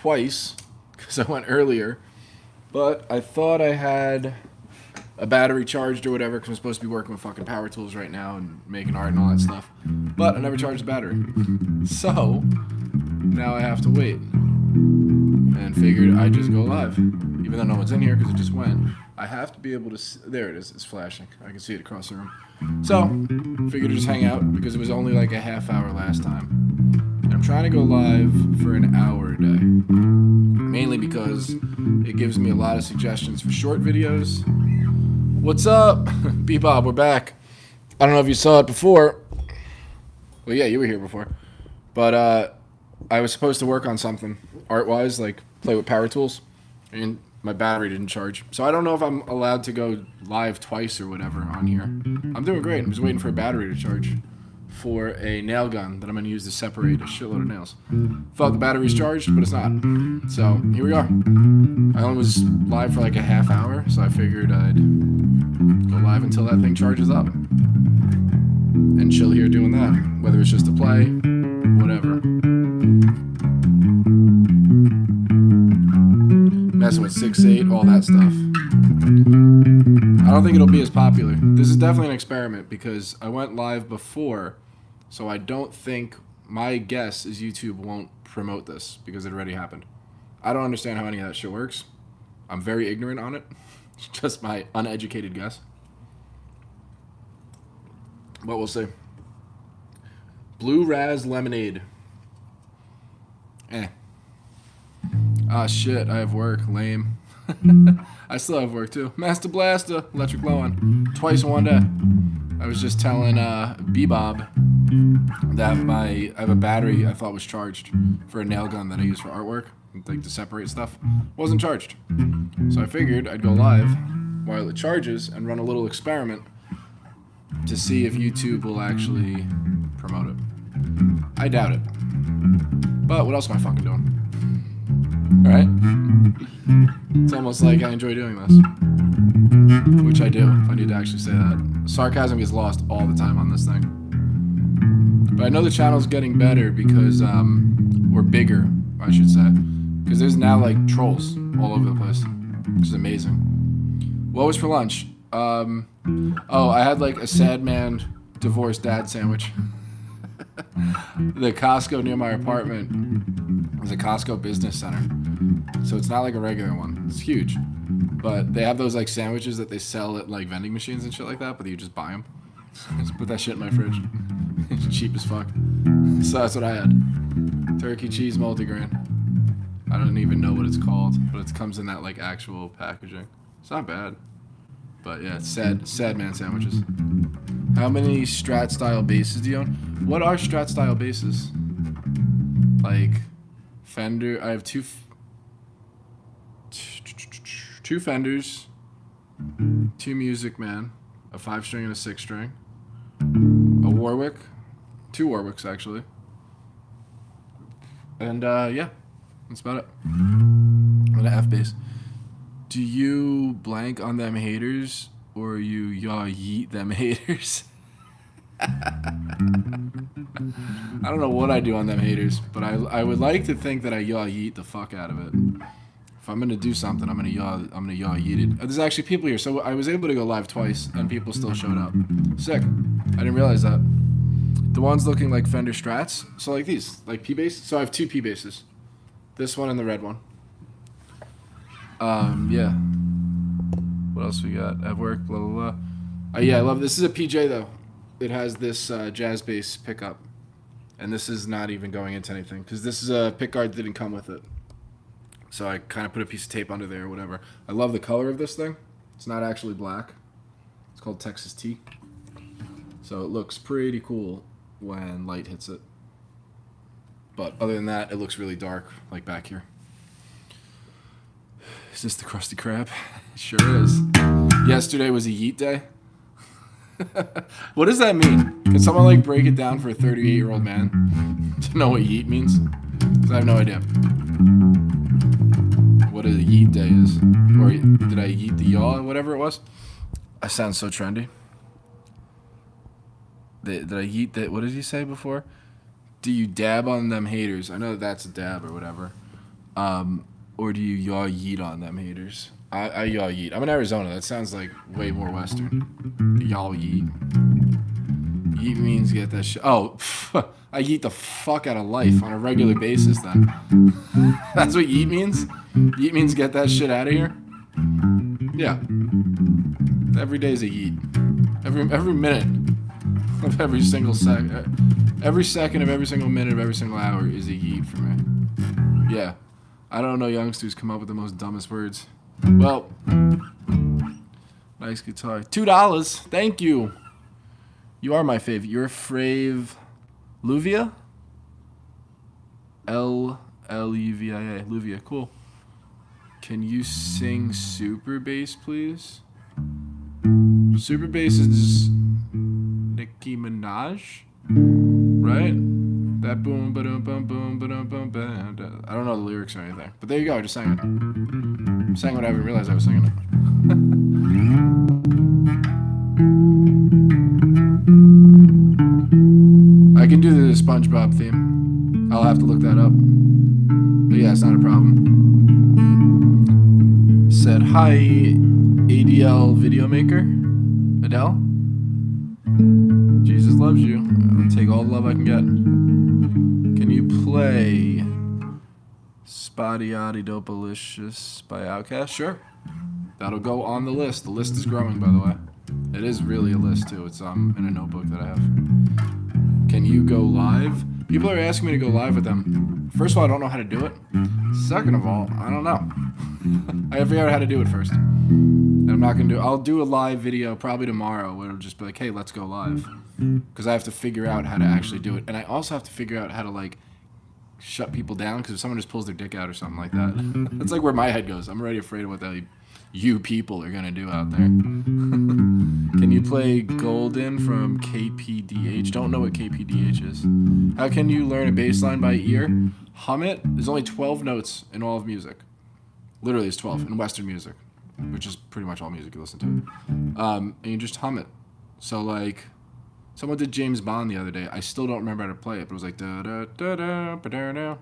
twice because I went earlier, but I thought I had a battery charged or whatever because I'm supposed to be working with fucking power tools right now and making art and all that stuff. But I never charged the battery. So now I have to wait. And figured I'd just go live. Even though no one's in here because it just went. I have to be able to... There it is. It's flashing. I can see it across the room. So, figured to just hang out because it was only like a half hour last time. And I'm trying to go live for an hour a day. Mainly because it gives me a lot of suggestions for short videos. What's up? B-Bob, we're back. I don't know if you saw it before. Well, yeah, you were here before. But I was supposed to work on something art-wise, like play with power tools, and my battery didn't charge. So I don't know if I'm allowed to go live twice or whatever on here. I'm doing great. I'm just waiting for a battery to charge for a nail gun that I'm going to use to separate a shitload of nails. Thought the battery's charged, but it's not. So here we are. I only was live for like a half hour, so I figured I'd go live until that thing charges up. And chill here doing that. Whether it's just a play, whatever. Messing with 6/8, all that stuff. I don't think it'll be as popular. This is definitely an experiment because I went live before, so I don't think, my guess is YouTube won't promote this because it already happened. I don't understand how any of that shit works. I'm very ignorant on it. It's just my uneducated guess. But we'll see. Blue Raz Lemonade. Ah, shit, I have work. Lame. I still have work, too. Master Blaster, Electric Glow On. Twice in one day. I was just telling B-Bob that I have a battery I thought was charged for a nail gun that I use for artwork, like to separate stuff. Wasn't charged. So I figured I'd go live while it charges and run a little experiment to see if YouTube will actually promote it. I doubt it. But what else am I fucking doing? Alright? It's almost like I enjoy doing this. Which I do, if I need to actually say that. Sarcasm gets lost all the time on this thing. But I know the channel's getting better because, or bigger, I should say. Because there's now, like, trolls all over the place. Which is amazing. What was for lunch? Oh, I had, like, a sad man divorced dad sandwich. The Costco near my apartment is a Costco business center. So it's not like a regular one. It's huge. But they have those like sandwiches that they sell at like vending machines and shit like that, but you just buy them. Just put that shit in my fridge. It's cheap as fuck. So that's what I had. Turkey cheese multigrain. I don't even know what it's called, but it comes in that like actual packaging. It's not bad. But yeah, it's sad man sandwiches. How many Strat style basses do you own? What are Strat style basses? Like Fender. I have two Fenders, two Music Man, a 5-string and a 6-string, a Warwick, two Warwicks actually, and yeah, that's about it. And an F bass. Do you blank on them haters or you yaw yeet them haters? I don't know what I do on them haters, but I would like to think that I yaw yeet the fuck out of it. If I'm gonna do something, I'm gonna yaw yeet it. There's actually people here, so I was able to go live twice, and people still showed up. Sick. I didn't realize that. The ones looking like Fender Strats, so like these, like P bass. So I have two P basses, this one and the red one. Yeah. What else we got? At work, blah blah blah. Yeah, I love this. Is a PJ though. It has this jazz bass pickup, and this is not even going into anything because this is a pickguard that didn't come with it. So I kind of put a piece of tape under there or whatever. I love the color of this thing. It's not actually black. It's called Texas Tea. So it looks pretty cool when light hits it. But other than that, it looks really dark, like back here. Is this the Krusty Krab? It sure is. Yesterday was a yeet day. What does that mean? Can someone like break it down for a 38-year-old man to know what yeet means? Because I have no idea what a yeet day is. Or did I yeet the yaw, whatever it was? I sound so trendy. Did I yeet that? What did he say before? Do you dab on them haters? I know that's a dab or whatever. Or do you yaw yeet on them haters? I yaw yeet. I'm in Arizona. That sounds like way more Western. Yaw yeet. Yeet means get that shit. Oh, I yeet the fuck out of life on a regular basis then. That's what yeet means? Yeet means get that shit out of here? Yeah. Every day's a yeet. Every minute of every single second. Every second of every single minute of every single hour is a yeet for me. Yeah. I don't know youngsters come up with the most dumbest words. Well, nice guitar. $2. Thank you. You are my fave. You're Frave Luvia? Luvia. Luvia. Cool. Can you sing Super Bass, please? Super Bass is Nicki Minaj, right? That boom, ba-dum, bum, boom, ba-dum, bum, ba-dum. I don't know the lyrics or anything, but there you go. I just sang it. I sang what I didn't realize I was singing it. I can do the SpongeBob theme. I'll have to look that up. But yeah, it's not a problem. Said, hi, ADL video maker. Adele? Jesus loves you. I'll take all the love I can get. Can you play Spotty Oddie Dopalicious by Outkast? Sure. That'll go on the list. The list is growing, by the way. It is really a list, too. It's in a notebook that I have. Can you go live? People are asking me to go live with them. First of all, I don't know how to do it. Second of all, I don't know. I gotta figure out how to do it first. And I'm not gonna do it. I'll do a live video probably tomorrow where it'll just be like, hey, let's go live. Because I have to figure out how to actually do it. And I also have to figure out how to, like, shut people down. Because if someone just pulls their dick out or something like that, that's like where my head goes. I'm already afraid of what you people are gonna do out there. Can you play Golden from KPDH? Don't know what KPDH is. How can you learn a bass line by ear? Hum it. There's only 12 notes in all of music. Literally, it's 12 in Western music, which is pretty much all music you listen to. And you just hum it. So, like, someone did James Bond the other day. I still don't remember how to play it, but it was like da da da da da da da.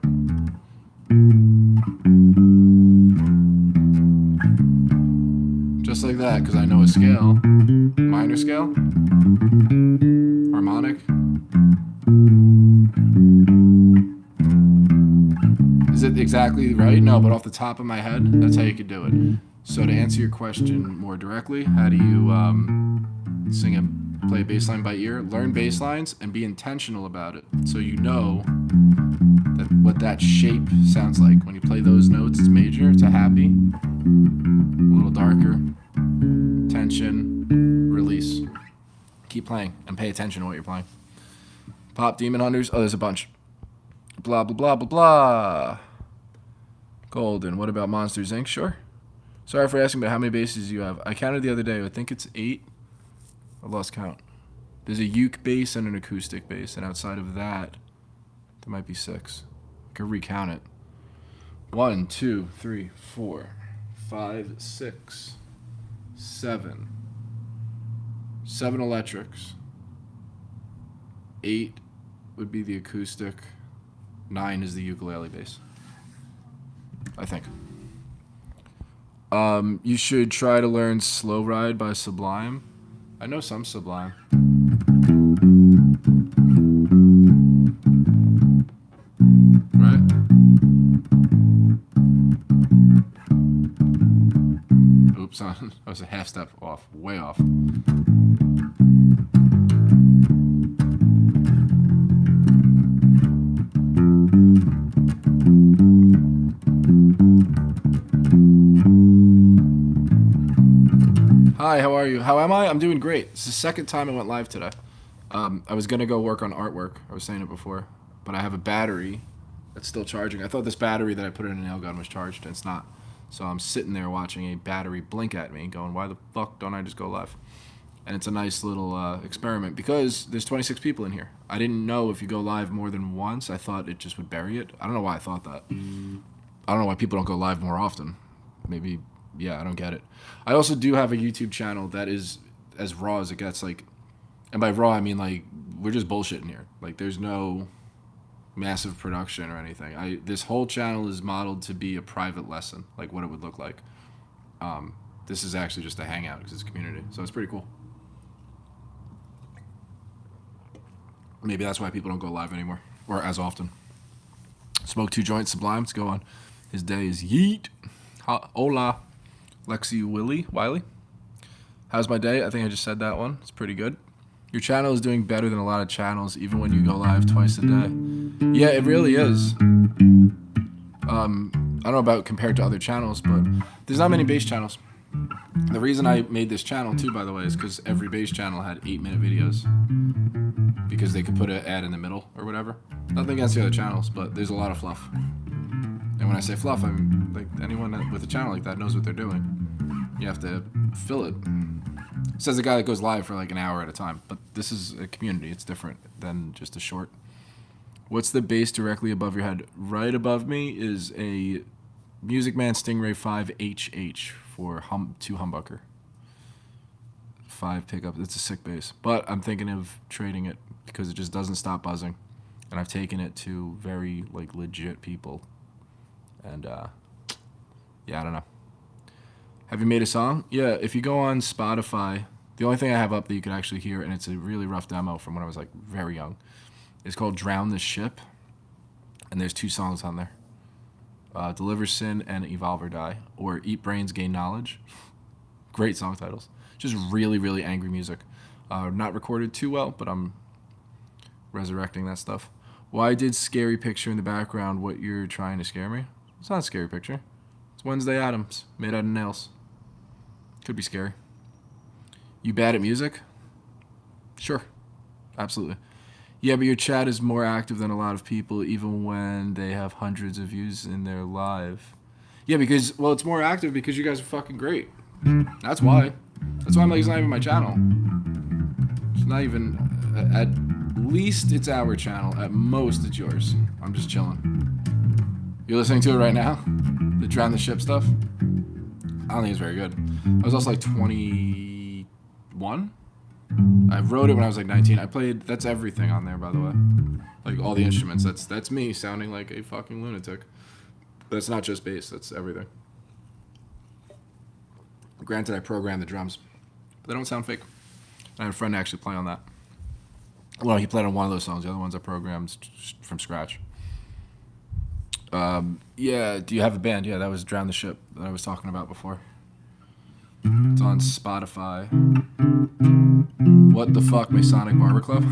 Just like that, because I know a scale. Minor scale? Harmonic? Is it exactly right? No, but off the top of my head, that's how you could do it. So to answer your question more directly, how do you sing and play bass line by ear? Learn bass lines and be intentional about it. So you know what that shape sounds like. When you play those notes, it's major, it's a happy, a little darker, tension, release. Keep playing and pay attention to what you're playing. Pop Demon Hunters. Oh, there's a bunch. Blah, blah, blah, blah, blah. Golden. What about Monsters, Inc.? Sure. Sorry for asking, but how many basses do you have? I counted the other day. I think it's 8. I lost count. There's a uke bass and an acoustic bass, and outside of that, there might be 6. I could recount it. 1, 2, 3, 4, 5, 6, 7. 7 electrics. 8 would be the acoustic. 9 is the ukulele bass. I think. You should try to learn Slow Ride by Sublime. I know some Sublime. Right? Oops, I was a half step off. Way off. Hi, how are you? How am I? I'm doing great. It's the second time I went live today. I was going to go work on artwork. I was saying it before. But I have a battery that's still charging. I thought this battery that I put in a nail gun was charged, and it's not. So I'm sitting there watching a battery blink at me, going, why the fuck don't I just go live? And it's a nice little experiment because there's 26 people in here. I didn't know if you go live more than once, I thought it just would bury it. I don't know why I thought that. I don't know why people don't go live more often. Maybe, yeah, I don't get it. I also do have a YouTube channel that is as raw as it gets. Like, and by raw, I mean, like, we're just bullshitting here. Like, there's no massive production or anything. This whole channel is modeled to be a private lesson, like what it would look like. This is actually just a hangout because it's a community, so it's pretty cool. Maybe that's why people don't go live anymore, or as often. Smoke 2 joints, Sublime. Let's go on. His day is yeet. Hola, Lexi Wiley. How's my day? I think I just said that one. It's pretty good. Your channel is doing better than a lot of channels, even when you go live twice a day. Yeah, it really is. I don't know about compared to other channels, but there's not many bass channels. The reason I made this channel too, by the way, is because every bass channel had 8-minute videos because they could put an ad in the middle or whatever. Nothing against the other channels, but there's a lot of fluff. And when I say fluff, I'm like anyone with a channel like that knows what they're doing. You have to fill it. Says the guy that goes live for like an hour at a time, but this is a community. It's different than just a short. What's the bass directly above your head? Right above me is a Music Man Stingray 5HH for 2 humbucker. 5 pickup. It's a sick bass, but I'm thinking of trading it because it just doesn't stop buzzing, and I've taken it to very like legit people, and yeah, I don't know. Have you made a song? Yeah, if you go on Spotify, the only thing I have up that you can actually hear, and it's a really rough demo from when I was like very young, is called Drown the Ship, and there's 2 songs on there. Deliver Sin and Evolve or Die, or Eat Brains, Gain Knowledge. Great song titles. Just really, really angry music. Not recorded too well, but I'm resurrecting that stuff. Why did Scary Picture in the background what you're trying to scare me? It's not a scary picture. It's Wednesday Addams, made out of nails. Could be scary. You bad at music? Sure. Absolutely. Yeah, but your chat is more active than a lot of people, even when they have hundreds of views in their live. Yeah, because, well, it's more active because you guys are fucking great. That's why. That's why I'm like, it's not even my channel. It's not even, at least it's our channel. At most, it's yours. I'm just chilling. You're listening to it right now? The Drown the Ship stuff? I don't think it's very good. I was also like 21? I wrote it when I was like 19. I played, that's everything on there, by the way. Like all the instruments. That's me sounding like a fucking lunatic. That's not just bass, that's everything. Granted, I programmed the drums, but they don't sound fake. I had a friend actually play on that. Well, he played on one of those songs. The other ones I programmed from scratch. Yeah, do you have a band? Yeah, that was Drown the Ship that I was talking about before. It's on Spotify. What the fuck, Masonic Barber Club?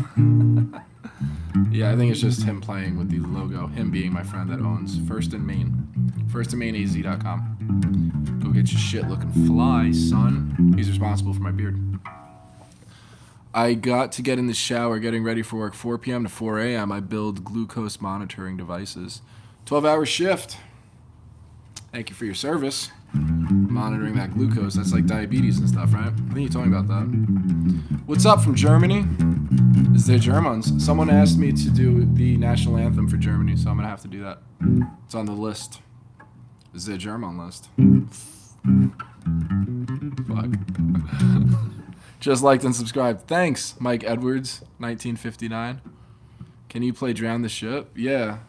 Yeah, I think it's just him playing with the logo. Him being my friend that owns First and Main. firstandmainaz.com. Go get your shit looking fly, son. He's responsible for my beard. I got to get in the shower getting ready for work 4 p.m. to 4 a.m. I build glucose monitoring devices. 12-hour shift. Thank you for your service. Monitoring that glucose. That's like diabetes and stuff, right? I think you told me about that. What's up from Germany? Is there Germans? Someone asked me to do the national anthem for Germany, so I'm going to have to do that. It's on the list. Is there German list? Fuck. Just liked and subscribed. Thanks, Mike Edwards, 1959. Can you play Drown the Ship? Yeah.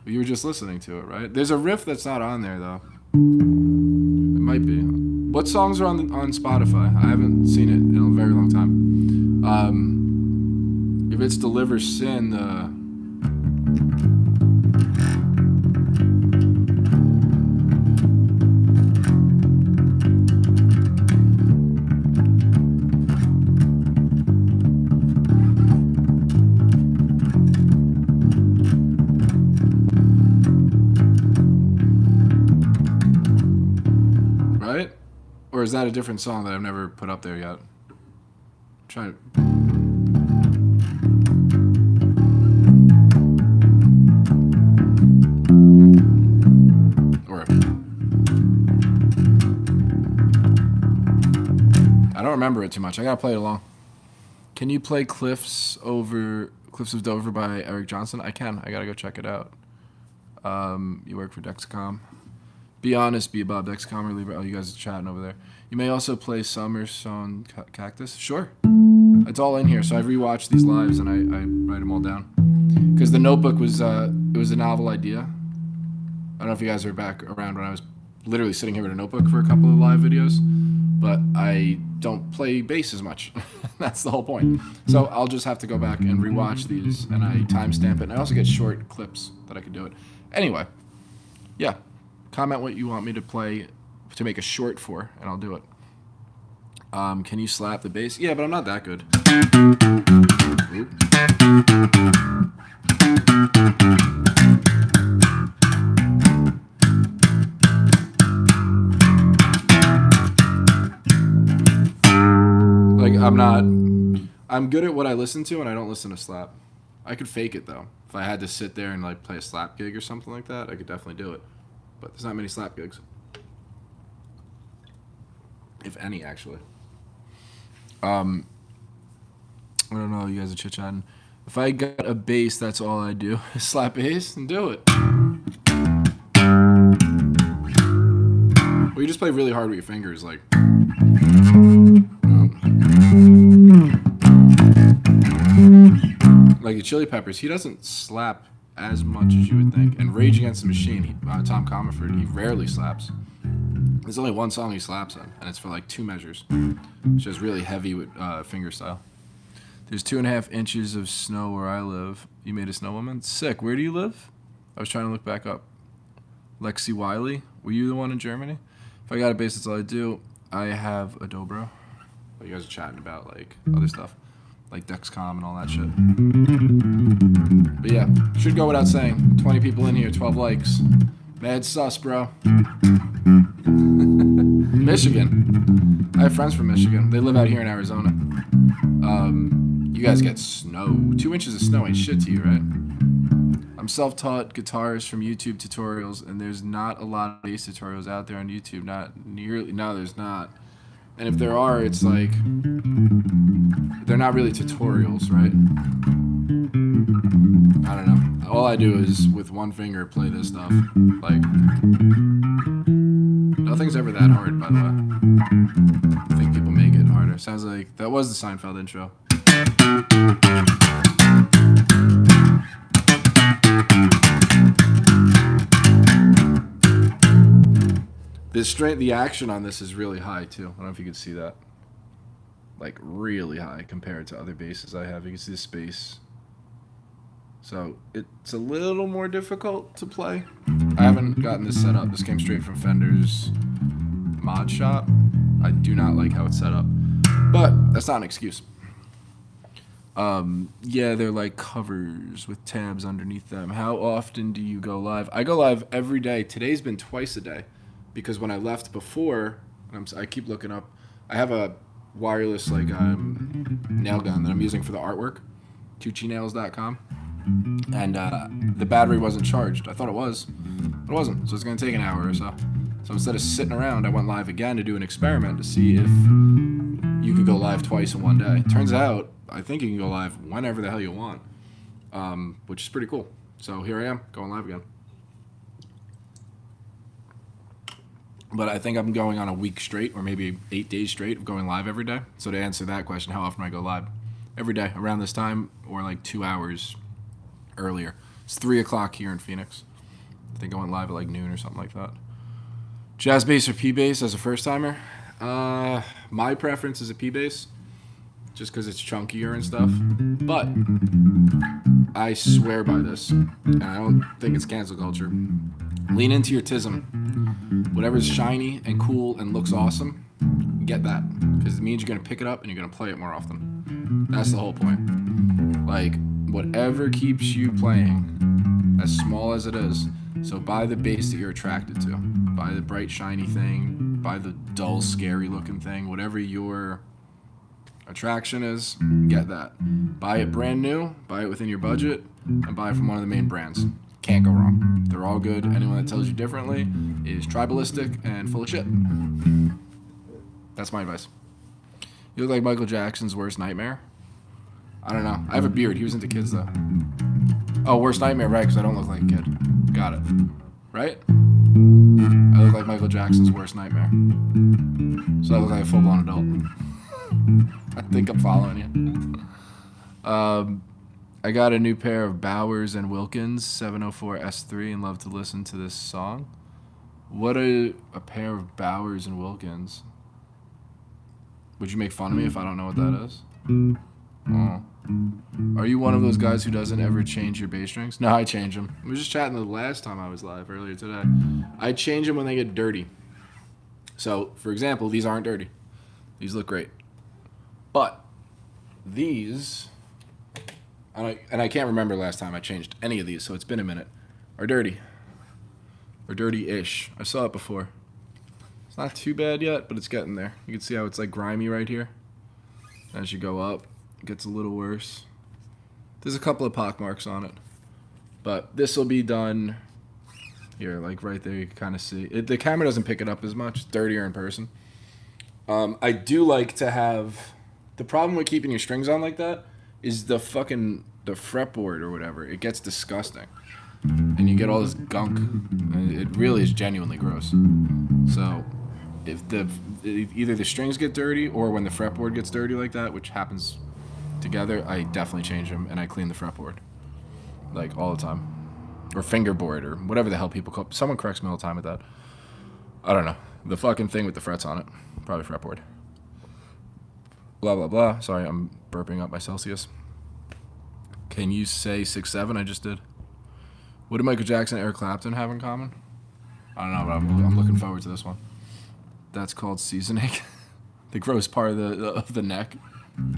You were just listening to it, right? There's a riff that's not on there, though. It might be. What songs are on Spotify? I haven't seen it in a very long time. If it's Deliver Sin, right? Or is that a different song that I've never put up there yet? Try it. Or I don't remember it too much. I gotta play it along. Can you play Cliffs of Dover by Eric Johnson? I can. I gotta go check it out. You work for Dexcom. Be honest, be Bob Dexcom or Libra. Oh, you guys are chatting over there. You may also play Summer Song Cactus. Sure. It's all in here. So I rewatched these lives and I write them all down. because the Notebook was it was a novel idea. I don't know if you guys are back around when I was literally sitting here with a notebook for a couple of live videos, but I don't play bass as much. That's the whole point. So I'll just have to go back and rewatch these, and I timestamp it, and I also get short clips that I can do it. Anyway, yeah, comment what you want me to play to make a short for, and I'll do it. Can you slap the bass? Yeah, but I'm not that good. Oop. Like, I'm good at what I listen to, and I don't listen to slap. I could fake it, though. If I had to sit there and, like, play a slap gig or something like that, I could definitely do it. But there's not many slap gigs. If any, actually. I don't know, you guys are chit-chatting. If I got a bass, that's all I do. Slap bass and do it. Or you just play really hard with your fingers, like... Like the Chili Peppers, he doesn't slap as much as you would think. And Rage Against the Machine, Tom Comerford, he rarely slaps. There's only one song he slaps on, and it's for like 2 measures. It's just really heavy with finger style. There's 2.5 inches of snow where I live. You made a snow woman? Sick. Where do you live? I was trying to look back up. Lexi Wiley? Were you the one in Germany? If I got a bass, that's all I do. I have a dobro. But you guys are chatting about like other stuff. Like Dexcom and all that shit. But yeah, should go without saying. 20 people in here, 12 likes. Mad sus, bro. Michigan. I have friends from Michigan. They live out here in Arizona. You guys get snow. 2 inches of snow ain't shit to you, right? I'm self-taught guitarist from YouTube tutorials, and there's not a lot of bass tutorials out there on YouTube. Not nearly. No, there's not. And if there are, it's like they're not really tutorials, right? I don't know. All I do is with one finger play this stuff. Like, nothing's ever that hard, by the way. I think people make it harder. Sounds like that was the Seinfeld intro. The action on this is really high too. I don't know if you can see that. Like really high compared to other basses I have. You can see the space. So it's a little more difficult to play. I haven't gotten this set up. This came straight from Fender's mod shop. I do not like how it's set up. But that's not an excuse. Yeah, they're like covers with tabs underneath them. How often do you go live? I go live every day. Today's been twice a day. Because when I left before, I keep looking up, I have a wireless like nail gun that I'm using for the artwork, tuccinails.com, and the battery wasn't charged. I thought it was, but it wasn't, so it's going to take an hour or so. So instead of sitting around, I went live again to do an experiment to see if you could go live twice in one day. Turns out, I think you can go live whenever the hell you want, which is pretty cool. So here I am, going live again. But I think I'm going on a week straight, or maybe 8 days straight of going live every day. So to answer that question, how often I go live? Every day, around this time, or like 2 hours earlier. It's 3 o'clock here in Phoenix. I think I went live at like noon or something like that. Jazz bass or P bass as a first timer? My preference is a P bass, just because it's chunkier and stuff. But I swear by this, and I don't think it's cancel culture. Lean into your tism. Whatever's shiny and cool and looks awesome, get that. Because it means you're going to pick it up and you're going to play it more often. That's the whole point. Like, whatever keeps you playing, as small as it is. So buy the bass that you're attracted to. Buy the bright, shiny thing. Buy the dull, scary looking thing. Whatever your attraction is, get that. Buy it brand new. Buy it within your budget. And buy it from one of the main brands. Can't go wrong. They're all good. Anyone that tells you differently is tribalistic and full of shit. That's my advice. You look like Michael Jackson's worst nightmare. I don't know. I have a beard. He was into kids, though. Oh, worst nightmare, right, because I don't look like a kid. Got it. Right? I look like Michael Jackson's worst nightmare. So I look like a full-blown adult. I think I'm following you. I got a new pair of Bowers and Wilkins 704 S3 and love to listen to this song. What a pair of Bowers and Wilkins. Would you make fun of me if I don't know what that is? Oh. Are you one of those guys who doesn't ever change your bass strings? No, I change them. We were just chatting the last time I was live earlier today. I change them when they get dirty. So, for example, these aren't dirty. These look great. But these, and I can't remember last time I changed any of these, so it's been a minute, are dirty. Or dirty-ish. I saw it before. It's not too bad yet, but it's getting there. You can see how it's like grimy right here. As you go up, it gets a little worse. There's a couple of pock marks on it. But this will be done here, like right there. You can kind of see it. The camera doesn't pick it up as much. It's dirtier in person. I do like to have... The problem with keeping your strings on like that is the fretboard or whatever. It gets disgusting. And you get all this gunk. It really is genuinely gross. So if either the strings get dirty or when the fretboard gets dirty like that, which happens together, I definitely change them and I clean the fretboard. Like all the time. Or fingerboard or whatever the hell people call it. Someone corrects me all the time with that. I don't know. The fucking thing with the frets on it. Probably fretboard. Blah, blah, blah. Sorry, I'm burping up my Celsius. Can you say 6'7"? I just did. What do Michael Jackson and Eric Clapton have in common? I don't know, but I'm looking forward to this one. That's called seasoning. The gross part of the neck.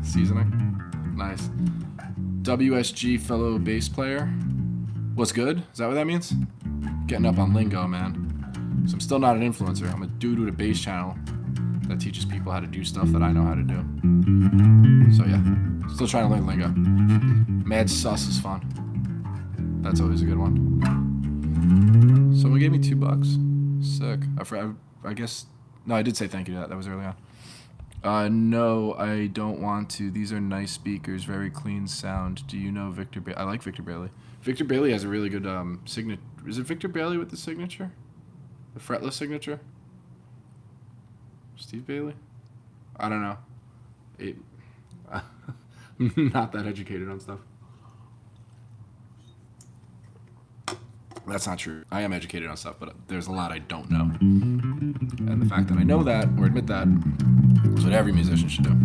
Seasoning. Nice. WSG fellow bass player. What's good? Is that what that means? Getting up on lingo, man. So I'm still not an influencer. I'm a dude with a bass channel that teaches people how to do stuff that I know how to do. So yeah, still trying to learn lingo. Mad sus is fun. That's always a good one. Someone gave me $2. Sick. I guess... No, I did say thank you to that. That was early on. No, I don't want to. These are nice speakers. Very clean sound. Do you know Victor Bailey? I like Victor Bailey. Victor Bailey has a really good signature. Is it Victor Bailey with the signature? The fretless signature? Steve Bailey? I don't know. I'm not that educated on stuff. That's not true. I am educated on stuff, but there's a lot I don't know. And the fact that I know that, or admit that, is what every musician should do.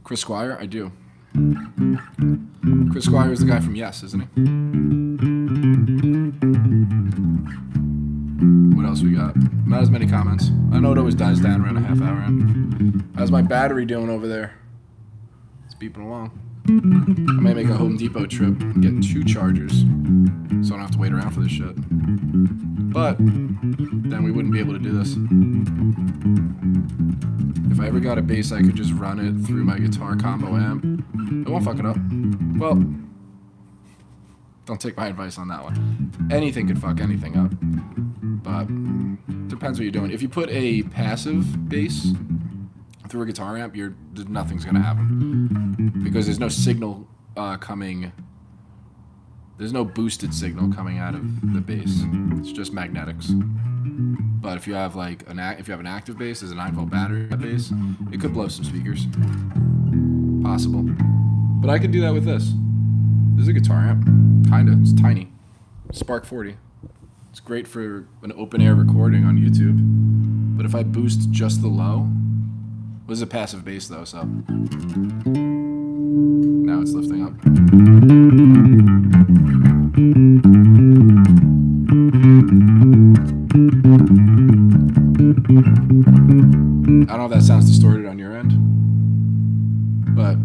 Chris Squire? I do. Chris Squire is the guy from Yes, isn't he? What else we got? Not as many comments. I know it always dies down around a half hour in. How's my battery doing over there? It's beeping along. I may make a Home Depot trip and get 2 chargers so I don't have to wait around for this shit. But then we wouldn't be able to do this. If I ever got a bass, I could just run it through my guitar combo amp. It won't fuck it up. Well, don't take my advice on that one. Anything could fuck anything up. But depends what you're doing. If you put a passive bass through a guitar amp, nothing's gonna happen because there's no signal coming. There's no boosted signal coming out of the bass. It's just magnetics. But if you have like an active bass, there's a 9-volt battery bass, it could blow some speakers. Possible. But I could do that with this. This is a guitar amp, kinda. It's tiny. Spark 40. It's great for an open air recording on YouTube. But if I boost just the low. This is a passive bass though, so now it's lifting up. I don't know if that sounds distorted on your end, but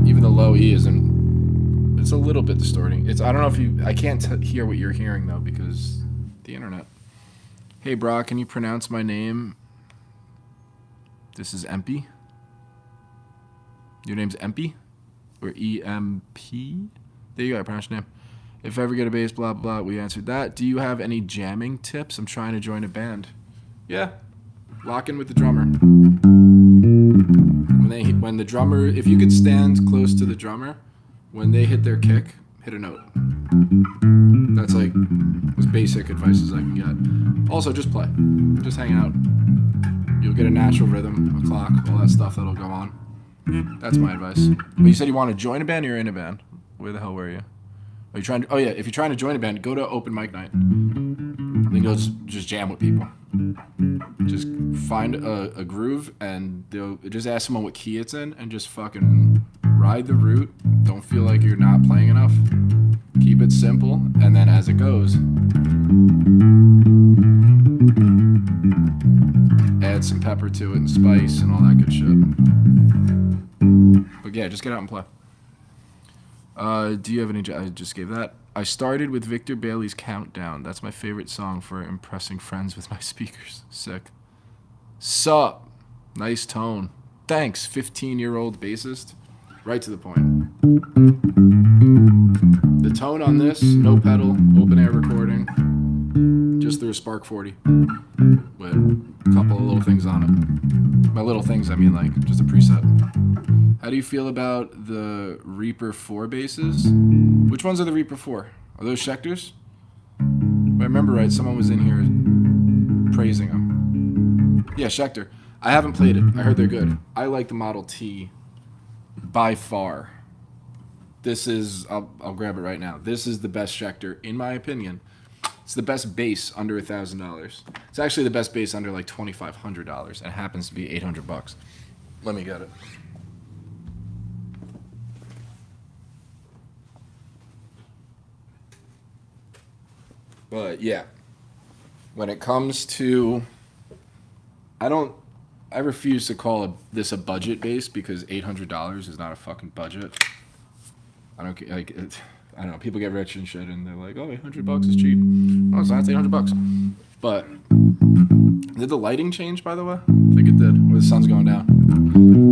even the low E isn't. It's a little bit distorting. I don't know if I can't hear what you're hearing though because the internet. Hey Brock, can you pronounce my name? This is Empy. Your name's Empy? Or E-M-P? There you go, I pronounced your name. If I ever get a bass, blah, blah, we answered that. Do you have any jamming tips? I'm trying to join a band. Yeah. Lock in with the drummer. When the drummer, if you could stand close to the drummer, when they hit their kick, hit a note. That's like as basic advice as I can get. Also, just play. Just hang out. You'll get a natural rhythm, a clock, all that stuff that'll go on. That's my advice. But you said you want to join a band or you're in a band? Where the hell were you? Are you trying to? Oh yeah, if you're trying to join a band, go to open mic night. Then go just jam with people. Just find a groove and they'll just ask someone what key it's in and just fucking ride the route. Don't feel like you're not playing enough. Keep it simple, and then as it goes, add some pepper to it and spice and all that good shit. But yeah, just get out and play. Do you have any? I just gave that. I started with Victor Bailey's Countdown. That's my favorite song for impressing friends with my speakers. Sick. Sup? Nice tone. Thanks, 15-year-old bassist. Right to the point. The tone on this, no pedal, open air recording, just through a Spark 40 with a couple of little things on it. By little things, I mean like just a preset. How do you feel about the Reaper 4 basses? Which ones are the Reaper 4? Are those Schecters? If I remember right, someone was in here praising them. Yeah, Schecter. I haven't played it. I heard they're good. I like the Model T by far. This is, I'll grab it right now. This is the best Schecter, in my opinion. It's the best bass under $1,000. It's actually the best bass under like $2,500, and it happens to be $800. Let me get it. But yeah, when it comes to, I refuse to call this a budget bass because $800 is not a fucking budget. I don't like it. I don't know. People get rich and shit, and they're like, "Oh, $800 is cheap." Oh, so that's $800. But did the lighting change, by the way? I think it did. Where the sun's going down.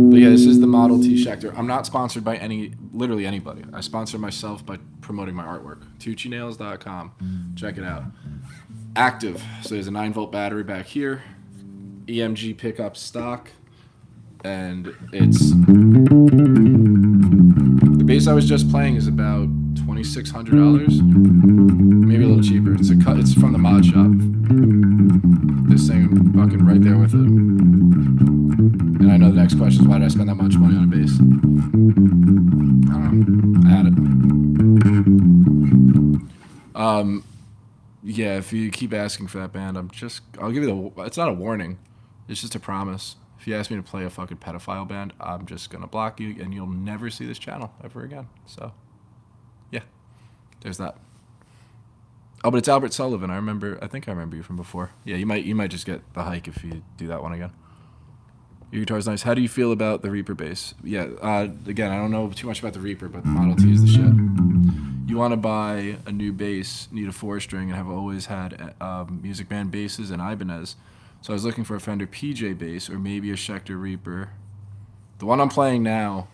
But yeah, this is the Model T Schecter. I'm not sponsored by literally anybody. I sponsor myself by promoting my artwork. TucciNails.com. Check it out. Active. So there's a 9-volt battery back here. EMG pickup stock, and it's the bass I was just playing is about $2,600, maybe a little cheaper. It's from the mod shop. This thing fucking right there with it. And I know the next question is, why did I spend that much money on a bass? I don't know. I had it. Yeah, if you keep asking for that band, I'll give you it's not a warning. It's just a promise. If you ask me to play a fucking pedophile band, I'm just going to block you, and you'll never see this channel ever again. So, yeah, there's that. Oh, but it's Albert Sullivan. I think I remember you from before. Yeah, you might just get the hike if you do that one again. Your guitar's nice. How do you feel about the Reaper bass? Yeah, again, I don't know too much about the Reaper, but the Model T is the shit. You want to buy a new bass, need a 4-string, and have always had Music Man basses and Ibanez. So I was looking for a Fender PJ bass or maybe a Schecter Reaper. The one I'm playing now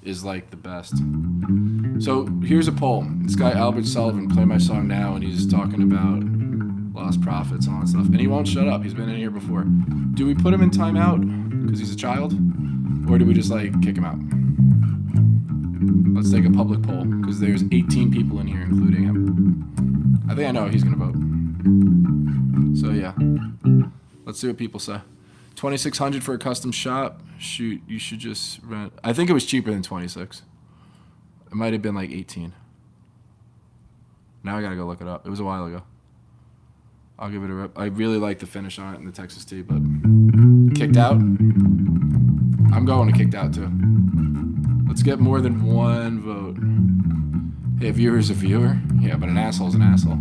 is like the best. So here's a poll. This guy Albert Sullivan played my song now, and he's talking about lost profits and all that stuff. And he won't shut up. He's been in here before. Do we put him in timeout because he's a child? Or do we just like kick him out? Let's take a public poll because there's 18 people in here, including him. I think I know he's going to vote. So yeah. Let's see what people say. $2,600 for a custom shop. Shoot, you should just rent. I think it was cheaper than 26. It might have been like 18. Now I gotta go look it up. It was a while ago. I'll give it a rip. I really like the finish on it in the Texas T, but kicked out. I'm going to kicked out too. Let's get more than one vote. Hey, a viewer's a viewer. Yeah, but an asshole's an asshole.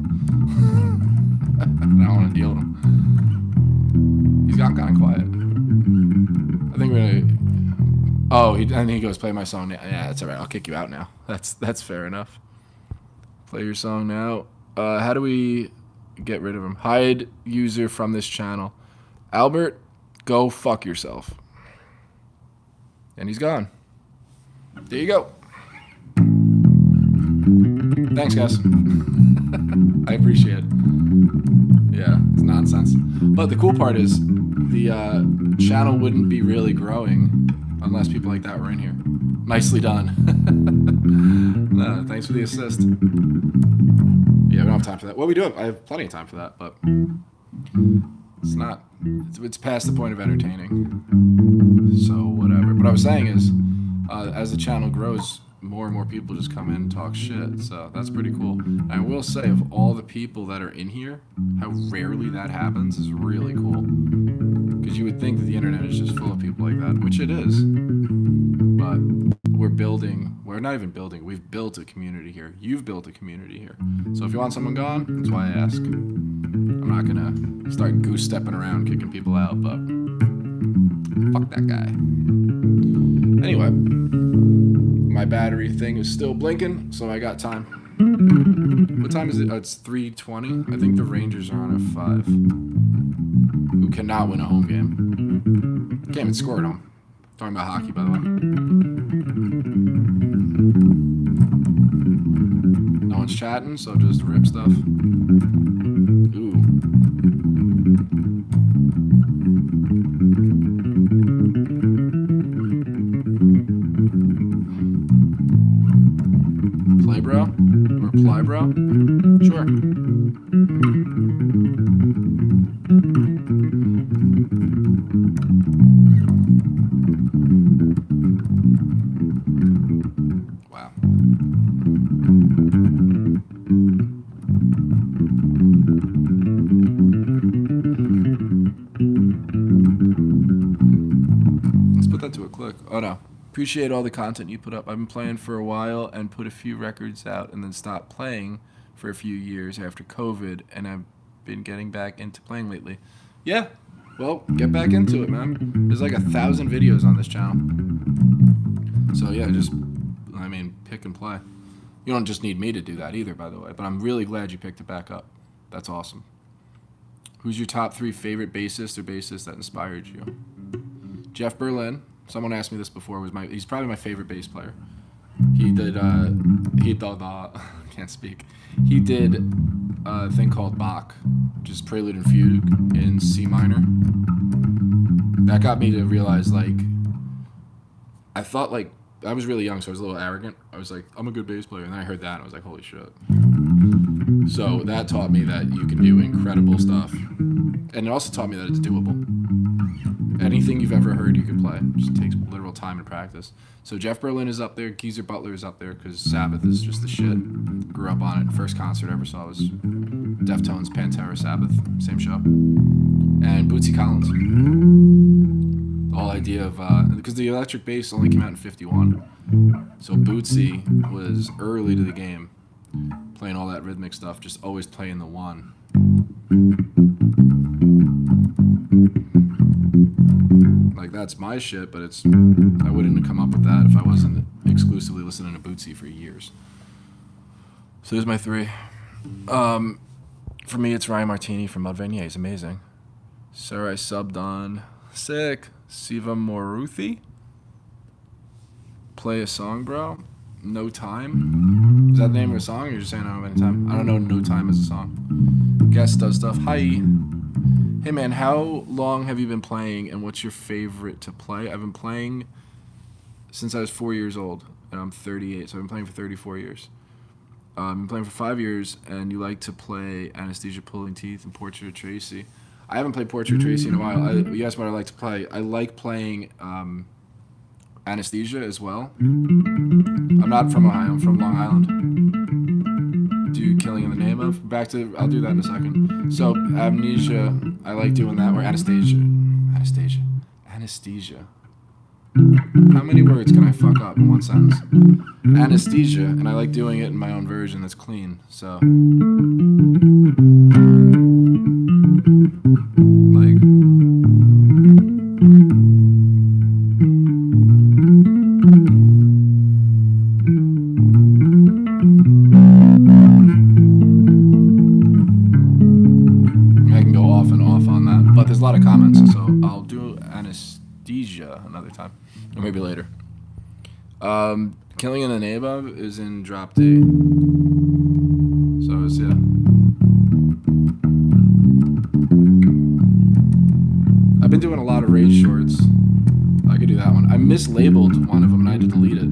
I don't want to deal with him. He's gotten kind of quiet. I think we're gonna. Oh, and he goes, play my song now. Yeah, that's all right. I'll kick you out now. That's fair enough. Play your song now. How do we get rid of him? Hide user from this channel. Albert, go fuck yourself. And he's gone. There you go. Thanks, guys. I appreciate it. Yeah, it's nonsense. But the cool part is the channel wouldn't be really growing unless people like that were in here. Nicely done. Thanks for the assist. Yeah, we don't have time for that. Well, we do have. I have plenty of time for that, but it's not. It's past the point of entertaining. So whatever. What I was saying is, as the channel grows, more and more people just come in and talk shit. So that's pretty cool. And I will say, of all the people that are in here, how rarely that happens is really cool. Because you would think that the internet is just full of people like that, which it is. But we're not even building, we've built a community here. You've built a community here. So if you want someone gone, that's why I ask. I'm not gonna start goose stepping around kicking people out, but fuck that guy. Anyway, my battery thing is still blinking, so I got time. What time is it? Oh, it's 3:20. I think the Rangers are on at 5. Who cannot win a home game. Can't even score at home. Talking about hockey, by the way. No one's chatting, so just rip stuff. Ooh. Play, bro? Or ply, bro? Sure. Wow. Let's put that to a click. Oh no. Appreciate all the content you put up. I've been playing for a while and put a few records out and then stopped playing for a few years after COVID, and I've been getting back into playing lately. Yeah, well, get back into it, man. There's like 1,000 videos on this channel. So yeah, pick and play. You don't just need me to do that either, by the way, but I'm really glad you picked it back up. That's awesome. Who's your top 3 favorite bassist or bassist that inspired you? Jeff Berlin. Someone asked me this before. He's probably my favorite bass player. He did can't speak. He did a thing called Bach, which is Prelude and Fugue in C minor. That got me to realize, I thought, I was really young, so I was a little arrogant. I was like, I'm a good bass player, and then I heard that, and I was like, holy shit. So that taught me that you can do incredible stuff. And it also taught me that it's doable. Anything you've ever heard you can play. It just takes literal time and practice. So Jeff Berlin is up there. Geezer Butler is up there because Sabbath is just the shit. Grew up on it. First concert I ever saw was Deftones, Pantera, Sabbath. Same show. And Bootsy Collins. The whole idea of... because the electric bass only came out in 51. So Bootsy was early to the game. Playing all that rhythmic stuff. Just always playing the one. That's my shit, but I wouldn't have come up with that if I wasn't exclusively listening to Bootsy for years. So there's my 3. For me, it's Ryan Martini from Mudvayne. He's amazing. Sarah, I subbed on. Sick. Siva Moruthi. Play a song, bro. No Time. Is that the name of a song, or you're just saying I don't have any time? I don't know No Time is a song. Guest does stuff. Hi. Hey man, how long have you been playing, and what's your favorite to play? I've been playing since I was 4 years old, and I'm 38, so I've been playing for 34 years. I've been playing for 5 years, and you like to play Anesthesia, Pulling Teeth, and Portrait of Tracy. I haven't played Portrait of Tracy in a while. You asked what I like to play. I like playing Anesthesia as well. I'm not from Ohio, I'm from Long Island. Do Killing in the Name of? I'll do that in a second. So, Amnesia, I like doing that, or Anesthesia. How many words can I fuck up in one sentence? Anesthesia, and I like doing it in my own version that's clean, so. A lot of comments, so I'll do Anesthesia another time, or maybe later. Killing in the Name of is in drop D, so it's, yeah. I've been doing a lot of Rage shorts. I could do that one. I mislabeled one of them and I had to delete it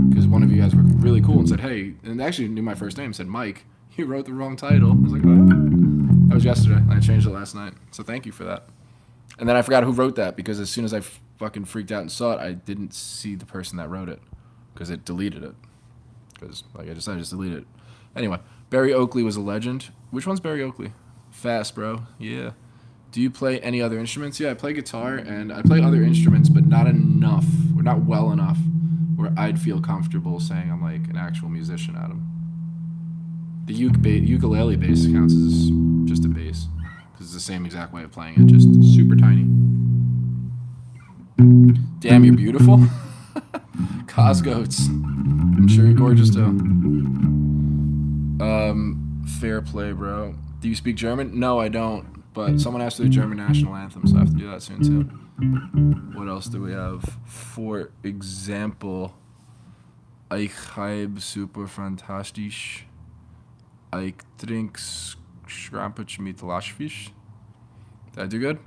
because one of you guys were really cool and said, hey, and actually knew my first name, said Mike, you wrote the wrong title. I was like, oh. That was yesterday, and I changed it last night. So thank you for that. And then I forgot who wrote that, because as soon as I fucking freaked out and saw it, I didn't see the person that wrote it. because it deleted it. Because, like I just said, I just deleted it. Anyway, Barry Oakley was a legend. Which one's Barry Oakley? Fast, bro. Yeah. Do you play any other instruments? Yeah, I play guitar, and I play other instruments, but not enough, or not well enough, where I'd feel comfortable saying I'm like an actual musician at them. The ukulele bass counts as just a bass, because it's the same exact way of playing it, just super tiny. Damn, you're beautiful. Cosgoats. I'm sure you're gorgeous too. Fair play, bro. Do you speak German? No, I don't. But someone asked for the German national anthem, so I have to do that soon too. What else do we have? For example, ich habe super fantastisch. Ich trink Schrampich mit Laschfisch. Did I do good?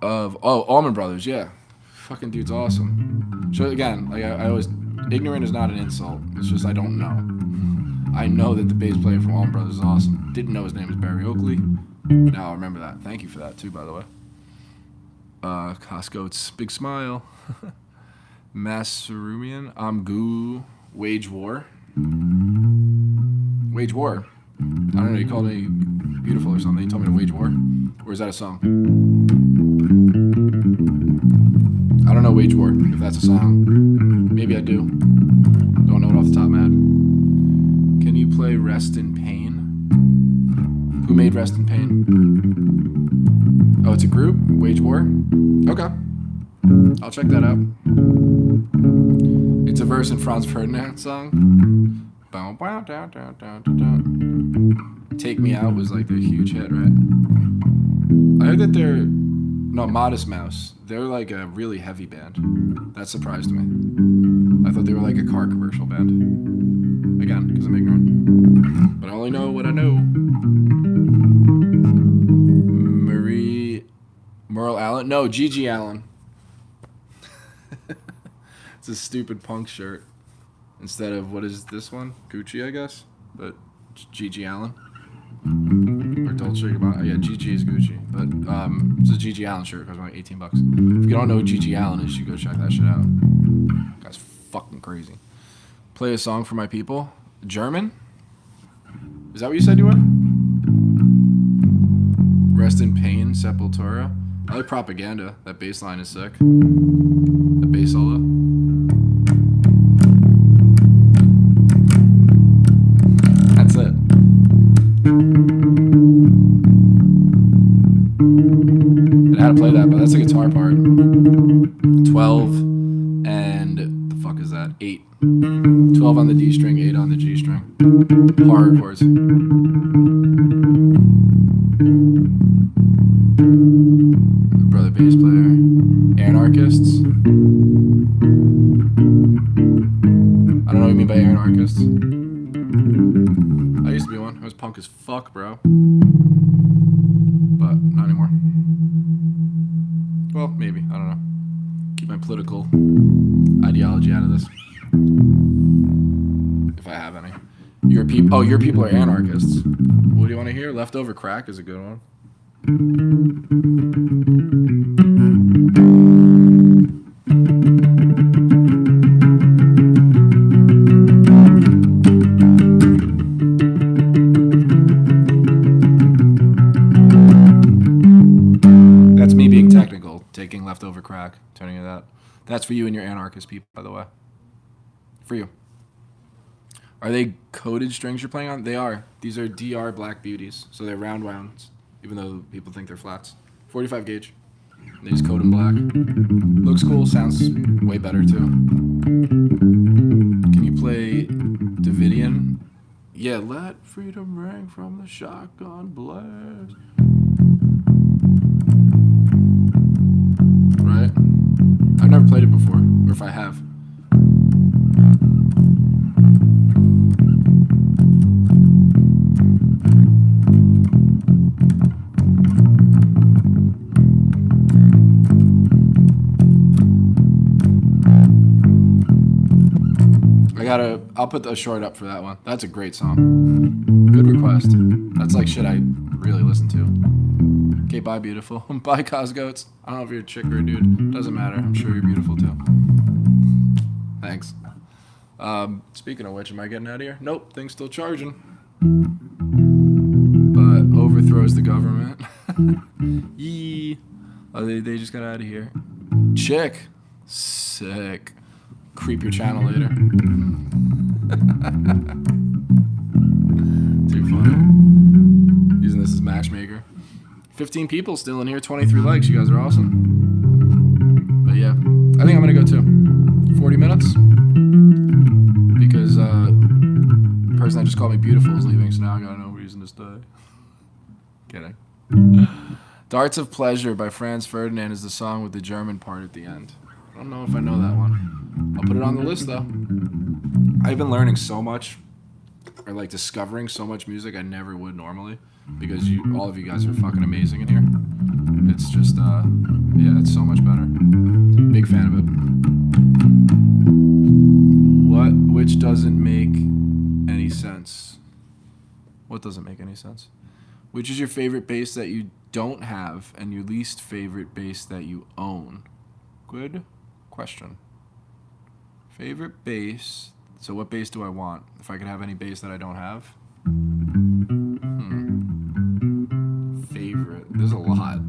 Allman Brothers, yeah. Fucking dude's awesome. So again, like I always, ignorant is not an insult. It's just I don't know. I know that the bass player from Allman Brothers is awesome. Didn't know his name was Barry Oakley. Now I remember that. Thank you for that too, by the way. Costco's big smile. Massarumian. I'm Goo. Wage War. Wage War. I don't know. You called me beautiful or something. You told me to wage war. Or is that a song? I don't know Wage War, if that's a song. Maybe I do. Don't know it off the top of my head. Can you play Rest in Pain? Who made Rest in Pain? Oh, it's a group? Wage War? Okay. I'll check that out. It's a verse in Franz Ferdinand's song. Take Me Out was like their huge hit, right? I heard that they're... No, Modest Mouse. They're like a really heavy band. That surprised me. I thought they were like a car commercial band. Again, because I'm ignorant. But I only know what I know. Merle Allen? No, Gigi Allen. It's a stupid punk shirt. Instead of, what is this one? Gucci, I guess? But Gigi Allen. Or Dolce Gabbana. Oh, yeah, Gigi is Gucci. But it's a Gigi Allen shirt. It costs like $18. If you don't know who Gigi Allen is, you go check that shit out. That guy's fucking crazy. Play a song for my people. German? Is that what you said you were? Rest in Pain, Sepultura. I like Propaganda. That bass line is sick. The bass solo. That's it. I had to play that, but that's the guitar part. 12 and the fuck is that? 8. 12 on the D string, 8 on the G string. Hard chords. Brother bass player. Anarchists. I don't know what you mean by anarchists. I used to be one. I was punk as fuck, bro. But not anymore. Well, maybe. I don't know. Keep my political ideology out of this. If I have any. Your people are anarchists. What do you want to hear? Leftover Crack is a good one. That's me being technical, taking Leftover Crack, turning it that. That's for you and your anarchist people, by the way. For you. Are they coated strings you're playing on? They are. These are DR Black Beauties, so they're round wounds, even though people think they're flats. 45 gauge. They just coat them black. Looks cool, sounds way better too. Can you play Davidian? Yeah, let freedom ring from the shotgun blast. Right? I've never played it before, or if I have. I'll put a short up for that one. That's a great song. Good request. That's like shit I really listen to. Okay, bye, beautiful. Bye, Cosgoats. I don't know if you're a chick or a dude. Doesn't matter. I'm sure you're beautiful too. Thanks. Speaking of which, am I getting out of here? Nope, thing's still charging. But overthrows the government. Yee. Oh, they just got out of here. Chick. Sick. Creep your channel later. Too funny. Using this as matchmaker. 15 people still in here, 23 likes. You guys are awesome. But yeah, I think I'm gonna go too. 40 minutes. Because the person that just called me beautiful is leaving, so now I got no reason to stay. Kidding. Darts of Pleasure by Franz Ferdinand is the song with the German part at the end. I don't know if I know that one. I'll put it on the list though. I've been learning so much, or like discovering so much music I never would normally, because all of you guys are fucking amazing in here. It's just, yeah, it's so much better. Big fan of it. Which doesn't make any sense? What doesn't make any sense? Which is your favorite bass that you don't have and your least favorite bass that you own? Good question. Favorite bass. So what bass do I want? If I could have any bass that I don't have? Favorite. There's a lot.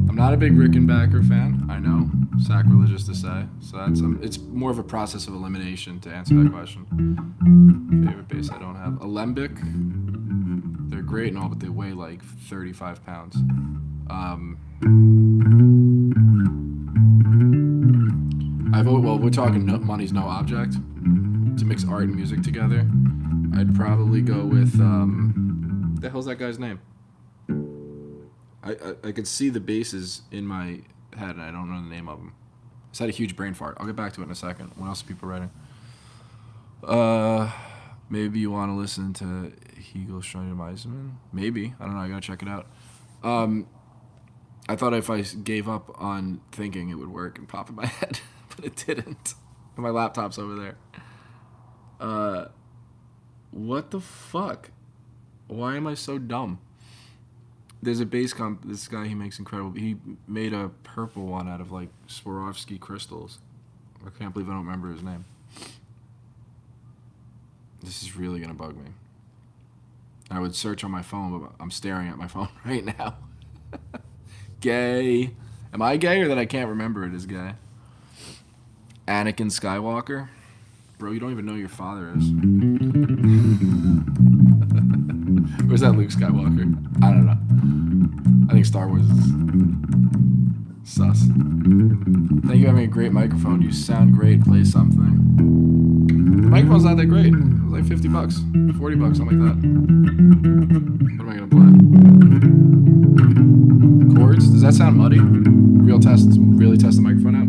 I'm not a big Rickenbacker fan. I know. Sacrilegious to say. So that's it's more of a process of elimination to answer that question. Favorite bass I don't have. Alembic. They're great and all, but they weigh like 35 pounds. Well, we're talking money's no object. To mix art and music together, I'd probably go with, the hell's that guy's name? I could see the basses in my head and I don't know the name of them. I just had a huge brain fart. I'll get back to it in a second. What else are people writing? Maybe you want to listen to Hegel Schreinemeisman? Maybe. I don't know. I gotta check it out. I thought if I gave up on thinking it would work and pop in my head, but it didn't. And my laptop's over there. What the fuck? Why am I so dumb? There's a bass comp. This guy, he makes incredible. He made a purple one out of like Swarovski crystals. I can't believe I don't remember his name. This is really gonna bug me. I would search on my phone, but I'm staring at my phone right now. Gay. Am I gay or that I can't remember it as gay? Anakin Skywalker? Bro, you don't even know who your father is. Where's that Luke Skywalker? I don't know. I think Star Wars is sus. Thank you for having a great microphone. You sound great. Play something. The microphone's not that great. It was like $50, $40, something like that. What am I gonna play? Chords? Does that sound muddy? Really test the microphone out?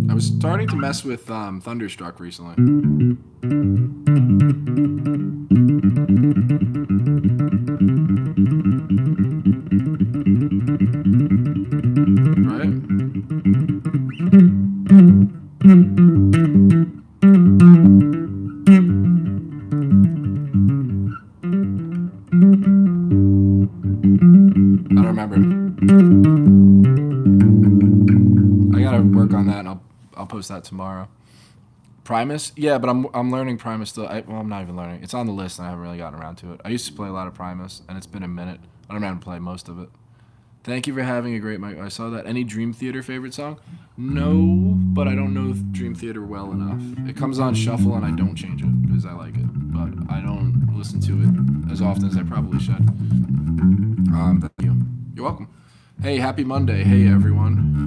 I was starting to mess with Thunderstruck recently. Right? I don't remember. I gotta work on that and I'll post that tomorrow. Primus? Yeah, but I'm learning Primus still. I'm not even learning. It's on the list and I haven't really gotten around to it. I used to play a lot of Primus and it's been a minute. I don't know how to play most of it. Thank you for having a great mic. I saw that. Any Dream Theater favorite song? No, but I don't know Dream Theater well enough. It comes on shuffle and I don't change it because I like it, but I don't listen to it as often as I probably should. Thank you. You're welcome. Hey, happy Monday. Hey, everyone.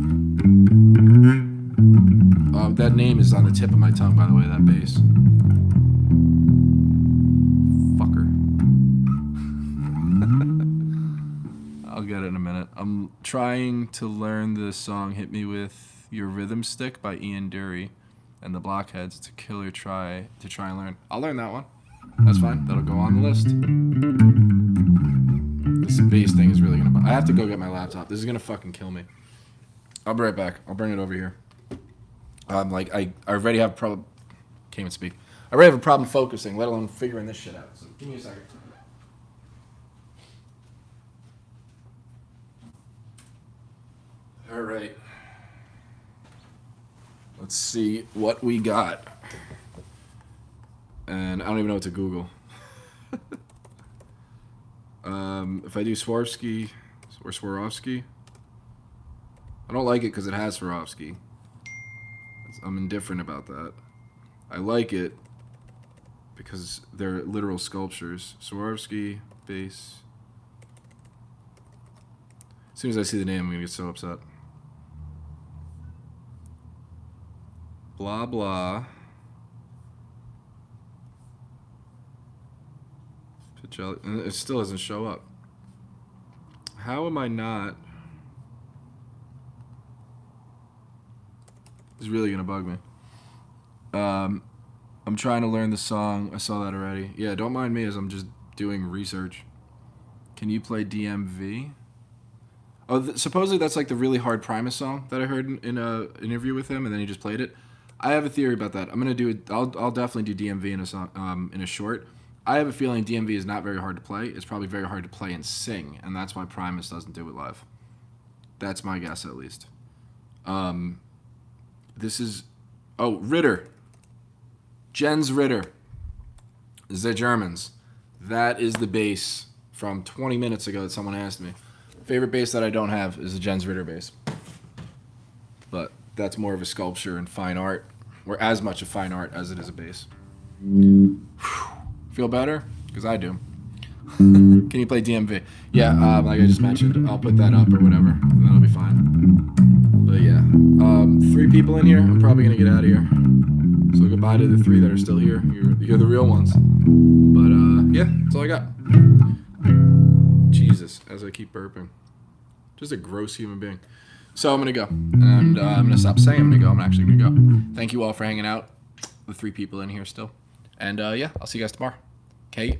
That name is on the tip of my tongue, by the way, that bass. Fucker. I'll get it in a minute. I'm trying to learn the song Hit Me With Your Rhythm Stick by Ian Dury and the Blockheads to try and learn. I'll learn that one. That's fine. That'll go on the list. This bass thing is really gonna... I have to go get my laptop. This is gonna fucking kill me. I'll be right back. I'll bring it over here. Like I already have a problem. Can't even speak. I already have a problem focusing, let alone figuring this shit out. So give me a second. All right. Let's see what we got. And I don't even know what to Google. If I do Swarovski or Swarovski, I don't like it because it has Swarovski. I'm indifferent about that. I like it because they're literal sculptures. Swarovski bass. As soon as I see the name, I'm gonna get so upset. Blah blah. And it still doesn't show up. How am I not? It's really gonna bug me. I'm trying to learn the song. I saw that already. Yeah, don't mind me as I'm just doing research. Can you play DMV? Oh, supposedly that's like the really hard Primus song that I heard in a interview with him, and then he just played it. I have a theory about that. I'm gonna do it. I'll definitely do DMV in a song, in a short. I have a feeling DMV is not very hard to play. It's probably very hard to play and sing, and that's why Primus doesn't do it live. That's my guess, at least. This is... Oh, Ritter. Jens Ritter. The Germans. That is the bass from 20 minutes ago that someone asked me. Favorite bass that I don't have is the Jens Ritter bass. But that's more of a sculpture and fine art, or as much a fine art as it is a bass. Feel better? Because I do. Can you play DMV? Yeah, like I just mentioned, I'll put that up or whatever, and that'll be fine. But yeah, 3 people in here. I'm probably gonna get out of here. So goodbye to the 3 that are still here. You're the real ones. But yeah, that's all I got. Jesus, as I keep burping. Just a gross human being. So I'm gonna go, and I'm gonna stop saying I'm gonna go. I'm actually gonna go. Thank you all for hanging out. The 3 people in here still. And yeah, I'll see you guys tomorrow. Okay.